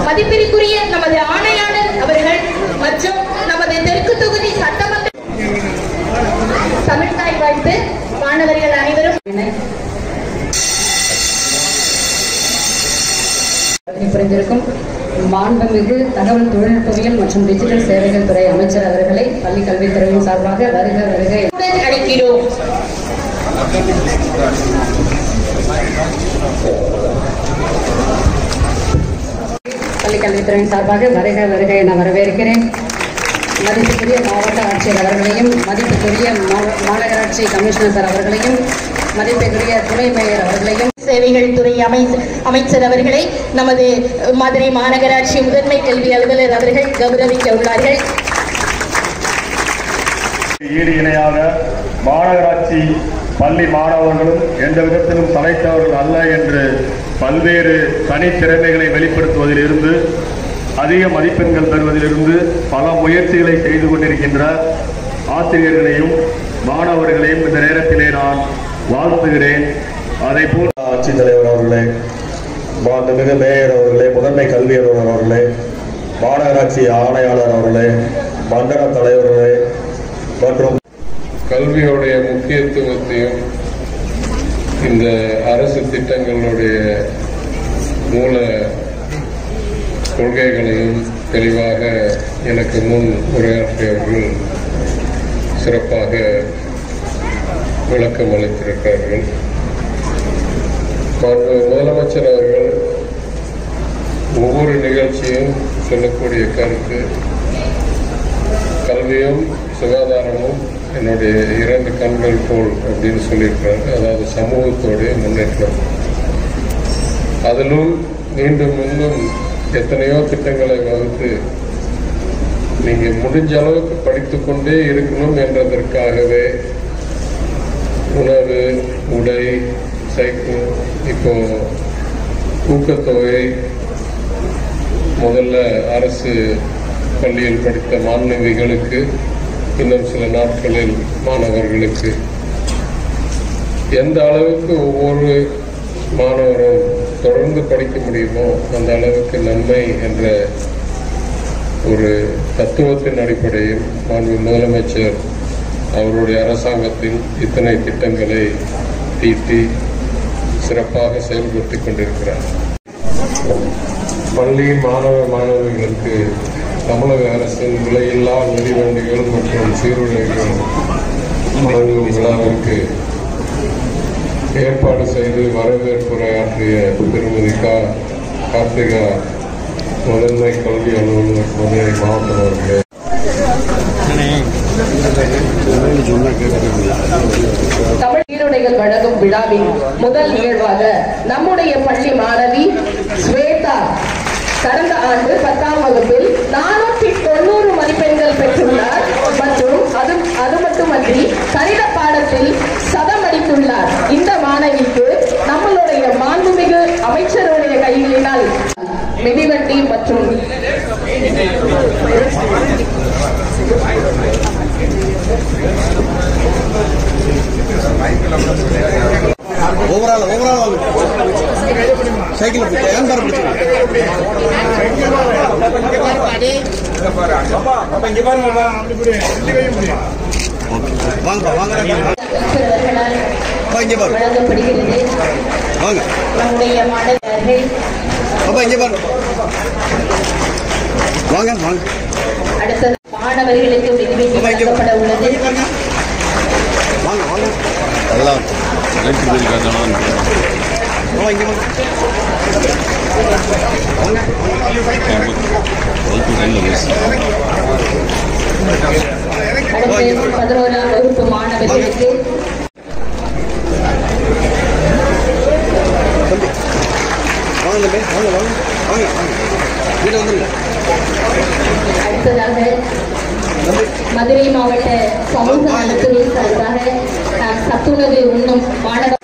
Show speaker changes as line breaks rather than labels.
மதிப்பிற்குரிய நமது ஆணையாளர் அவர்கள் மற்றும் நமது தெற்கு தொகுதி சட்டமன்ற தமிழ்தாய் வாழ்த்து மாணவர்கள் அனைவரும்
புரிந்திருக்கும் மாண்புமிகு தகவல் தொழில்நுட்பவியல் மற்றும் டிஜிட்டல் சேவைகள் துறை அமைச்சர் அவர்களை பள்ளி கல்வித்துறையின் சார்பாக வருக வருக
அழைக்கிறோம்.
பள்ளி கல்வித்துறையின் சார்பாக வருக வருக என வரவேற்கிறேன். மதிப்புக்குரிய மாவட்ட ஆட்சியர் அவர்களையும் மதிப்புக்குரிய மாநகராட்சி கமிஷனர் சார் அவர்களையும் மதிப்புக்குரிய துணை மேயர் அவர்களையும்
சேவைகள் துறை அமைச்சர் அவர்களை நமது மதுரை மாநகராட்சி முதன்மை கல்வி அலுவலர் அவர்கள் கௌரவிக்க உள்ளார்கள்.
ஈடு இணையாக மாநகராட்சி பள்ளி மாணவர்களும் எந்த விதத்திலும் தலைத்தவர்கள் அல்ல என்று பல்வேறு தனித்திறமைகளை வெளிப்படுத்துவதிலிருந்து அதிக மதிப்பெண்கள் பெறுவதிலிருந்து பல முயற்சிகளை செய்து கொண்டிருக்கின்ற ஆசிரியர்களையும் மாணவர்களையும் இந்த நேரத்திலே நான் வாழ்த்துகிறேன். அதை போல் ஆட்சித்தலைவர் அவர்களே, மாண்புமிகு மேயர் அவர்களே, முதன்மை கல்வி அலுவலர் அவர்களே, மாநகராட்சி ஆணையாளர் அவர்களே, மண்டல தலைவர்களே மற்றும்
கல்வியுடைய முக்கியத்துவத்தையும் இந்த அரசு திட்டங்களுடைய மூல கொள்கைகளையும் தெளிவாக எனக்கு முன் உரையாற்றியவர்கள் சிறப்பாக விளக்கம் அளித்திருக்கிறார்கள். முதலமைச்சர் அவர்கள் ஒவ்வொரு நிகழ்ச்சியும் சொல்லக்கூடிய கருத்து கல்வியும் சுகாதாரமும் என்னுடைய இரண்டு கண்கள் போல் அப்படின்னு சொல்லியிருக்கிறாங்க. அதாவது சமூகத்தோடைய முன்னேற்றம். அதிலும் மீண்டும் மீண்டும் எத்தனையோ திட்டங்களை வகுத்து நீங்க முடிஞ்ச அளவுக்கு படித்துக்கொண்டே இருக்கணும் என்றதற்காகவே உணவு, உடை, சைக்கிள், இப்போ ஊக்கத்தொகை, முதல்ல அரசு பள்ளியில் படித்த மாணவிகளுக்கு, இன்னும் சில நாட்களில் மாணவர்களுக்கு எந்த அளவுக்கு ஒவ்வொரு மாணவரும் தொடர்ந்து படிக்க முடியுமோ அந்த அளவுக்கு நன்மை என்ற ஒரு தத்துவத்தின் அடிப்படையில் மாண்பு முதலமைச்சர் அவருடைய அரசாங்கத்தின் இத்தனை திட்டங்களை தீட்டி சிறப்பாக செயல்படுத்திக் கொண்டிருக்கிறார். பள்ளி மாணவர்களுக்கு தமிழக அரசின் விலையில்லா மிதிவண்டிகள் மற்றும் சீருடைகள் வழங்கும் விழாவிற்கு ஏற்பாடு செய்து வரவேற்புரையாற்றிய திருமதி கார்த்திகா முதன்மை கல்வி அலுவலர் மதுரை மாவட்டம் அவர்களே,
தமிழ் சீருடைகள் வழங்கும் விழாவின் முதல் நிகழ்வாக நம்முடைய பள்ளி மாணவி ஸ்வேதா கடந்த ஆண்டு 10ஆம் வகுப்பில் 490 மதிப்பெண்கள் பெற்றுள்ளார் மற்றும் அது மட்டுமன்றி கணித பாடத்தில் சதம் அடித்துள்ளார். இந்த மாணவிக்கு நம்மளுடைய மாண்புமிகு அமைச்சருடைய கைகளினால் மிதிவண்டி மற்றும்
சைக்கிள்
வழங்கப்படுகிறது. நம்முடைய மாணவர்கள் அடுத்த மாணவர்களுக்கு விதிவிலக்கு வழங்கப்பட உள்ளது. அடுத்து 11ஆம் வகுப்பு மாணவர்களுக்கு அடுத்ததாக மதுரை மாவட்ட சமூக நலத்துறை சார்பாக சத்துணவு உண்ணும் மாணவர்களுக்கு